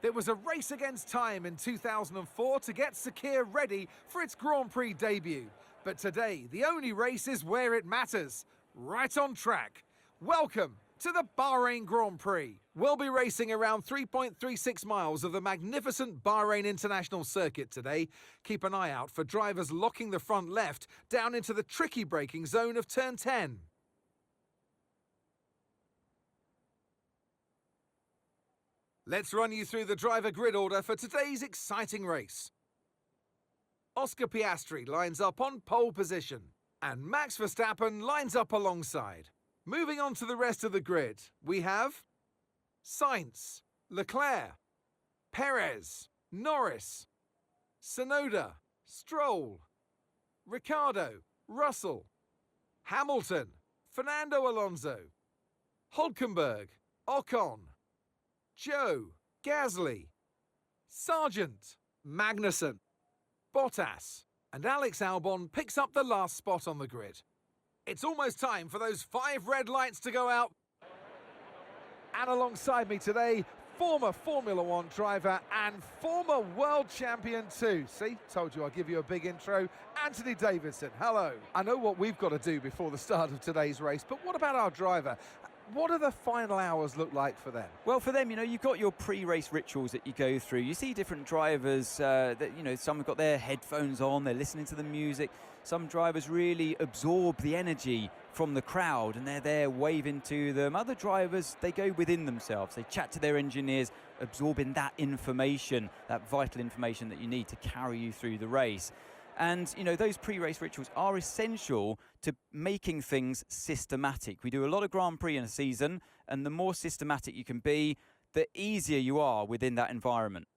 There was a race against time in 2004 to get Sakir ready for its Grand Prix debut. But today, the only race is where it matters, right on track. Welcome to the Bahrain Grand Prix. We'll be racing around 3.36 miles of the magnificent Bahrain International Circuit today. Keep an eye out for drivers locking the front left down into the tricky braking zone of turn 10. Let's run you through the driver grid order for today's exciting race. Oscar Piastri lines up on pole position, and Max Verstappen lines up alongside. Moving on to the rest of the grid, we have Sainz, Leclerc, Perez, Norris, Tsunoda, Stroll, Ricciardo, Russell, Hamilton, Fernando Alonso, Hülkenberg, Ocon, Joe, Gasly, Sargent, Magnussen, Bottas, and Alex Albon picks up the last spot on the grid. It's almost time for those 5 red lights to go out. And alongside me today, former Formula One driver and former world champion too. See, told you I'll give you a big intro. Anthony Davidson, hello. I know what we've got to do before the start of today's race, but what about our driver? What do the final hours look like for them? Well, for them, you've got your pre-race rituals that you go through. You see different drivers that, some have got their headphones on, they're listening to the music. Some drivers really absorb the energy from the crowd and they're there waving to them. Other drivers, they go within themselves. They chat to their engineers, absorbing that information, that vital information that you need to carry you through the race. And, those pre-race rituals are essential to making things systematic. We do a lot of Grand Prix in a season, and the more systematic you can be, the easier you are within that environment.